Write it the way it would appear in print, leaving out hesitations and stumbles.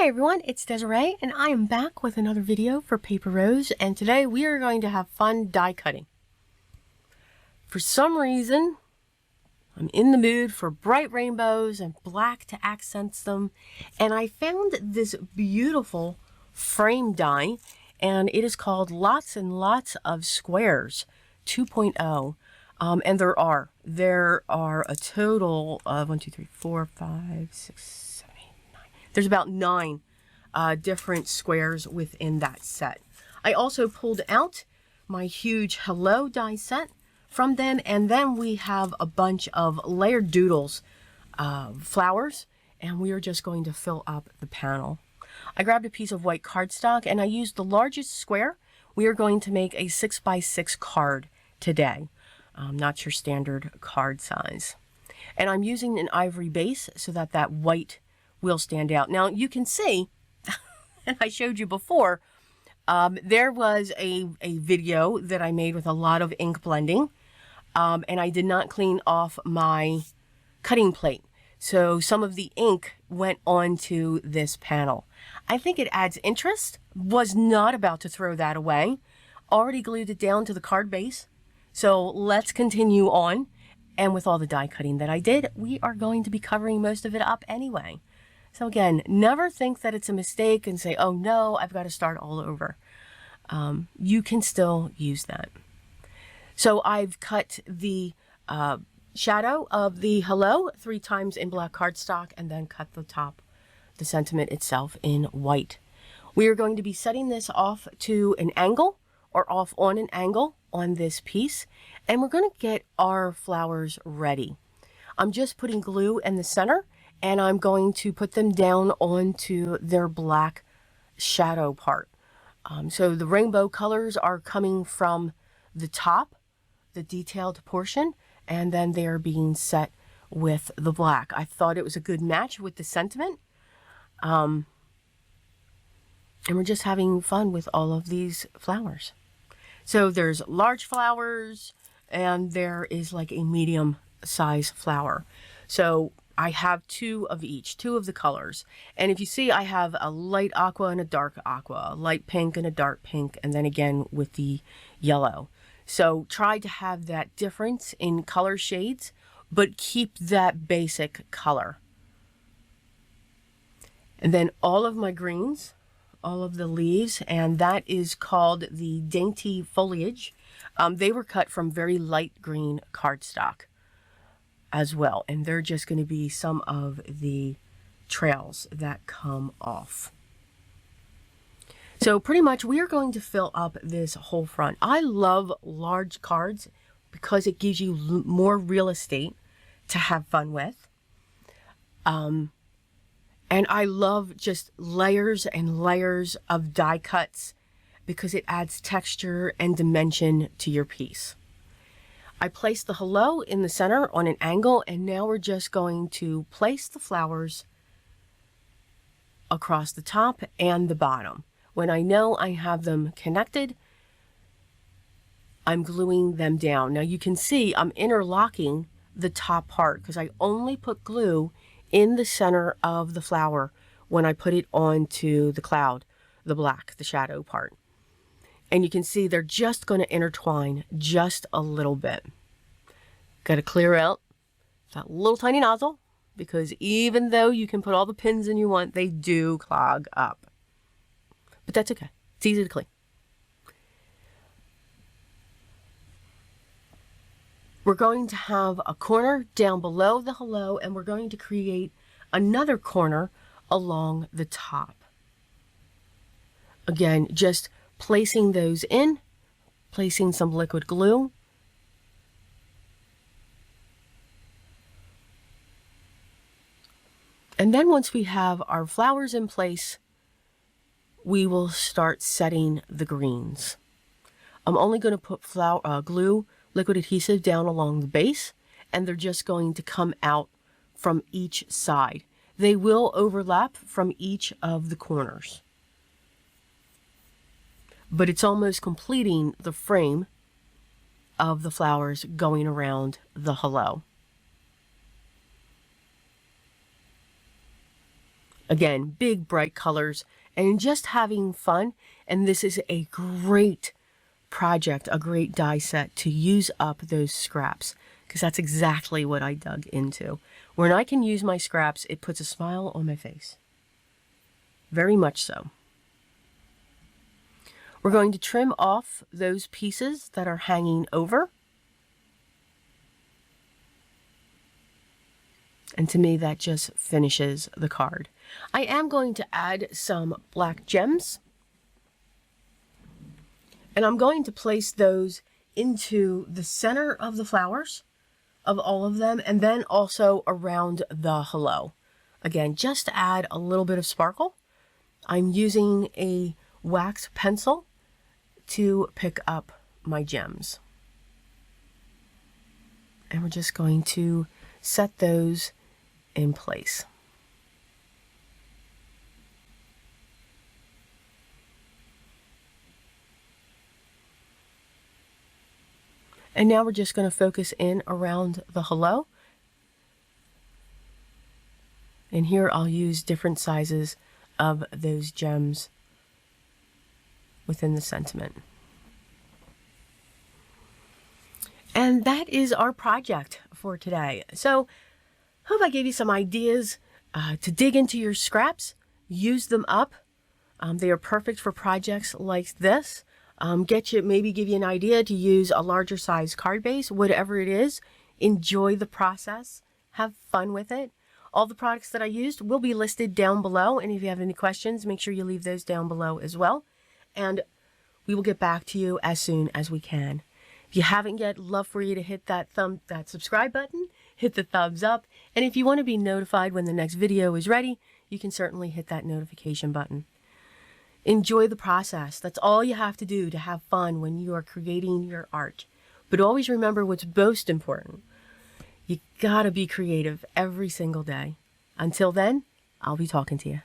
Hi everyone, it's Desiree and I am back with another video for Paper Rose, and today we are going to have fun die cutting. For some reason, I'm in the mood for bright rainbows and black to accent them, and I found this beautiful frame die, and it is called Lots and Lots of Squares 2.0. And there are a total of 1, 2, 3, 4, 5, 6, 7, 8, 9. There's about 9 different squares within that set. I also pulled out my huge Hello die set from them, and then we have a bunch of layered doodles, flowers, and we are just going to fill up the panel. I grabbed a piece of white cardstock and I used the largest square. We are going to make a 6x6 card today. Not your standard card size. And I'm using an ivory base so that that white will stand out. Now you can see, and I showed you before, there was a video that I made with a lot of ink blending, and I did not clean off my cutting plate. So some of the ink went onto this panel. I think it adds interest. Was not about to throw that away. Already glued it down to the card base. So let's continue on. And with all the die cutting that I did, we are going to be covering most of it up anyway. So again, never think that it's a mistake and say, oh no, I've got to start all over. You can still use that. So I've cut the shadow of the hello 3 times in black cardstock, and then cut the top, the sentiment itself, in white. We are going to be setting this off to an angle, or off on an angle on this piece, and we're going to get our flowers ready. I'm just putting glue in the center, and I'm going to put them down onto their black shadow part. So the rainbow colors are coming from the top, the detailed portion, and then they are being set with the black. I thought it was a good match with the sentiment. And we're just having fun with all of these flowers. So there's large flowers, and there is like a medium size flower. So I have 2 of each, 2 of the colors. And if you see, I have a light aqua and a dark aqua, a light pink and a dark pink, and then again with the yellow. So try to have that difference in color shades, but keep that basic color. And then all of my greens, all of the leaves, and that is called the dainty foliage. They were cut from very light green cardstock as well, and they're just going to be some of the trails that come off. So pretty much we are going to fill up this whole front. I love large cards because it gives you more real estate to have fun with. And I love just layers and layers of die cuts because it adds texture and dimension to your piece. I placed the hello in the center on an angle, and now we're just going to place the flowers across the top and the bottom. When I know I have them connected, I'm gluing them down. Now you can see I'm interlocking the top part because I only put glue in the center of the flower when I put it onto the cloud, the black, the shadow part. And you can see they're just going to intertwine just a little bit. Got to clear out that little tiny nozzle because even though you can put all the pins in you want, they do clog up. But that's okay. It's easy to clean. We're going to have a corner down below the hello, and we're going to create another corner along the top. Again, just placing those in, placing some liquid glue. And then once we have our flowers in place, we will start setting the greens. I'm only going to put glue, liquid adhesive down along the base, and they're just going to come out from each side. They will overlap from each of the corners. But it's almost completing the frame of the flowers going around the hello. Again, big bright colors and just having fun. And this is a great project, a great die set to use up those scraps, because that's exactly what I dug into. When I can use my scraps, it puts a smile on my face. Very much so. We're going to trim off those pieces that are hanging over. And to me, that just finishes the card. I am going to add some black gems. And I'm going to place those into the center of the flowers, of all of them, and then also around the hello. Again, just to add a little bit of sparkle. I'm using a wax pencil to pick up my gems. And we're just going to set those in place. And now we're just going to focus in around the hello. And here I'll use different sizes of those gems within the sentiment. And that is our project for today. So hope I gave you some ideas to dig into your scraps, use them up. They are perfect for projects like this. Maybe give you an idea to use a larger size card base, whatever it is. Enjoy the process, have fun with it. All the products that I used will be listed down below, and if you have any questions, make sure you leave those down below as well. And we will get back to you as soon as we can. If you haven't yet, love for you to hit that subscribe button, hit the thumbs up, and if you want to be notified when the next video is ready, you can certainly hit that notification button. Enjoy the process. That's all you have to do to have fun when you are creating your art. But always remember what's most important. You gotta be creative every single day. Until then, I'll be talking to you.